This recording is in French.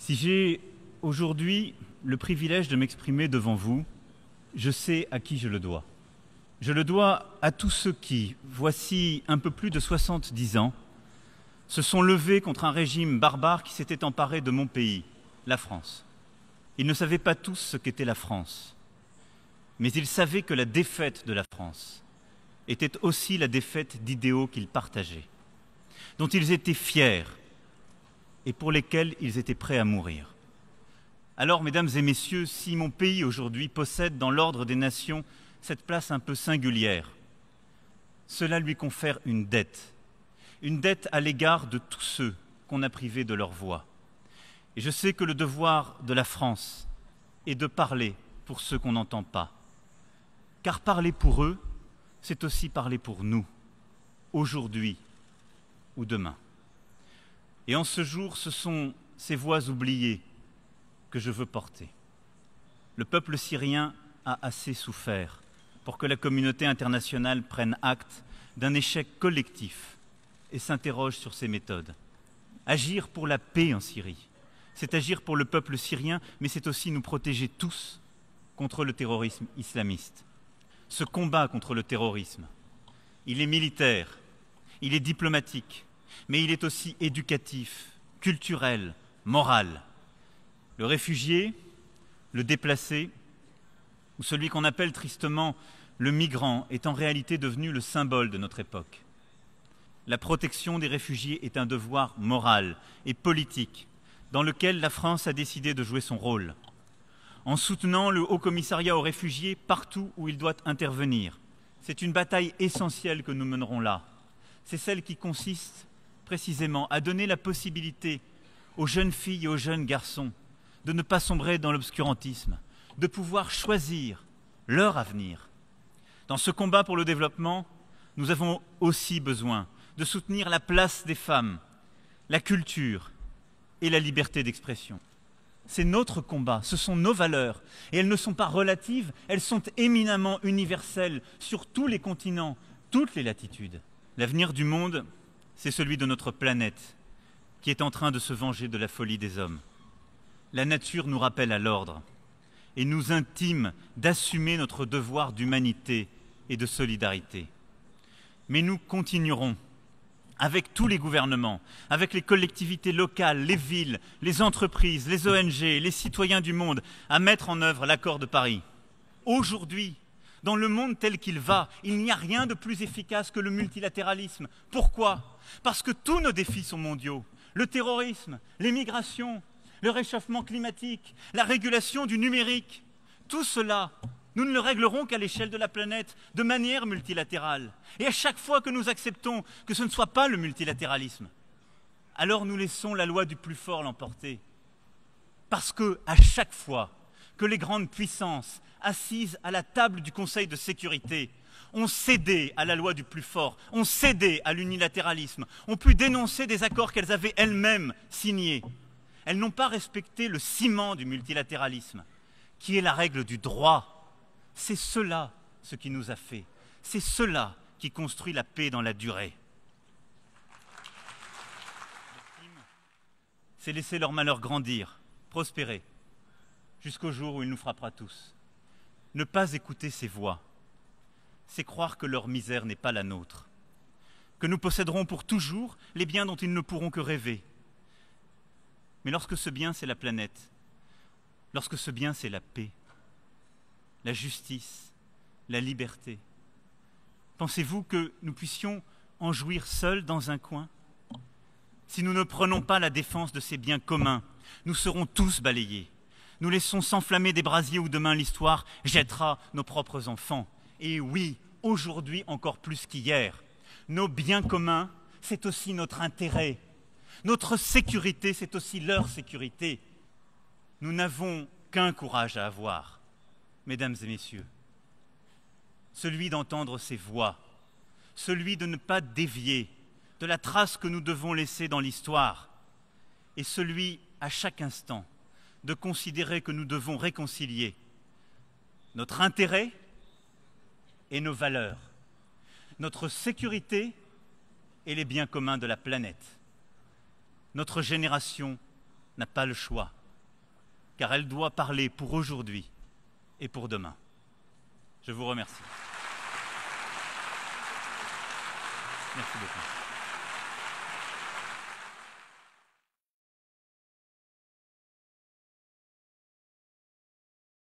Si j'ai aujourd'hui le privilège de m'exprimer devant vous, je sais à qui je le dois. Je le dois à tous ceux qui, voici un peu plus de 70 ans, se sont levés contre un régime barbare qui s'était emparé de mon pays, la France. Ils ne savaient pas tous ce qu'était la France, mais ils savaient que la défaite de la France était aussi la défaite d'idéaux qu'ils partageaient, dont ils étaient fiers et pour lesquels ils étaient prêts à mourir. Alors, mesdames et messieurs, si mon pays aujourd'hui possède dans l'ordre des nations cette place un peu singulière, cela lui confère une dette à l'égard de tous ceux qu'on a privés de leur voix. Et je sais que le devoir de la France est de parler pour ceux qu'on n'entend pas. Car parler pour eux, c'est aussi parler pour nous, aujourd'hui ou demain. Et en ce jour, ce sont ces voix oubliées que je veux porter. Le peuple syrien a assez souffert pour que la communauté internationale prenne acte d'un échec collectif et s'interroge sur ses méthodes. Agir pour la paix en Syrie, c'est agir pour le peuple syrien, mais c'est aussi nous protéger tous contre le terrorisme islamiste. Ce combat contre le terrorisme, il est militaire, il est diplomatique, mais il est aussi éducatif, culturel, moral. Le réfugié, le déplacé, ou celui qu'on appelle tristement le migrant, est en réalité devenu le symbole de notre époque. La protection des réfugiés est un devoir moral et politique dans lequel la France a décidé de jouer son rôle, en soutenant le Haut-Commissariat aux réfugiés partout où il doit intervenir. C'est une bataille essentielle que nous mènerons là. C'est celle qui consiste précisément à donner la possibilité aux jeunes filles et aux jeunes garçons de ne pas sombrer dans l'obscurantisme, de pouvoir choisir leur avenir. Dans ce combat pour le développement, nous avons aussi besoin de soutenir la place des femmes, la culture et la liberté d'expression. C'est notre combat, ce sont nos valeurs, et elles ne sont pas relatives, elles sont éminemment universelles sur tous les continents, toutes les latitudes. L'avenir du monde, c'est celui de notre planète, qui est en train de se venger de la folie des hommes. La nature nous rappelle à l'ordre et nous intime d'assumer notre devoir d'humanité et de solidarité. Mais nous continuerons, avec tous les gouvernements, avec les collectivités locales, les villes, les entreprises, les ONG, les citoyens du monde, à mettre en œuvre l'accord de Paris. Aujourd'hui, dans le monde tel qu'il va, il n'y a rien de plus efficace que le multilatéralisme. Pourquoi? Parce que tous nos défis sont mondiaux. Le terrorisme, les migrations, le réchauffement climatique, la régulation du numérique, tout cela, nous ne le réglerons qu'à l'échelle de la planète, de manière multilatérale. Et à chaque fois que nous acceptons que ce ne soit pas le multilatéralisme, alors nous laissons la loi du plus fort l'emporter. Parce que, à chaque fois que les grandes puissances assises à la table du Conseil de sécurité ont cédé à la loi du plus fort, ont cédé à l'unilatéralisme, ont pu dénoncer des accords qu'elles avaient elles-mêmes signés. Elles n'ont pas respecté le ciment du multilatéralisme, qui est la règle du droit. C'est cela ce qui nous a fait. C'est cela qui construit la paix dans la durée. C'est laisser leur malheur grandir, prospérer, jusqu'au jour où il nous frappera tous. Ne pas écouter ces voix, c'est croire que leur misère n'est pas la nôtre, que nous posséderons pour toujours les biens dont ils ne pourront que rêver. Mais lorsque ce bien, c'est la planète, lorsque ce bien, c'est la paix, la justice, la liberté, pensez-vous que nous puissions en jouir seuls dans un coin? Si nous ne prenons pas la défense de ces biens communs, nous serons tous balayés. Nous laissons s'enflammer des brasiers où demain l'histoire jettera nos propres enfants. Et oui, aujourd'hui encore plus qu'hier, nos biens communs, c'est aussi notre intérêt. Notre sécurité, c'est aussi leur sécurité. Nous n'avons qu'un courage à avoir, mesdames et messieurs, celui d'entendre ces voix, celui de ne pas dévier de la trace que nous devons laisser dans l'histoire, et celui, à chaque instant, de considérer que nous devons réconcilier notre intérêt et nos valeurs, notre sécurité et les biens communs de la planète, notre génération n'a pas le choix, car elle doit parler pour aujourd'hui et pour demain. Je vous remercie. Merci beaucoup.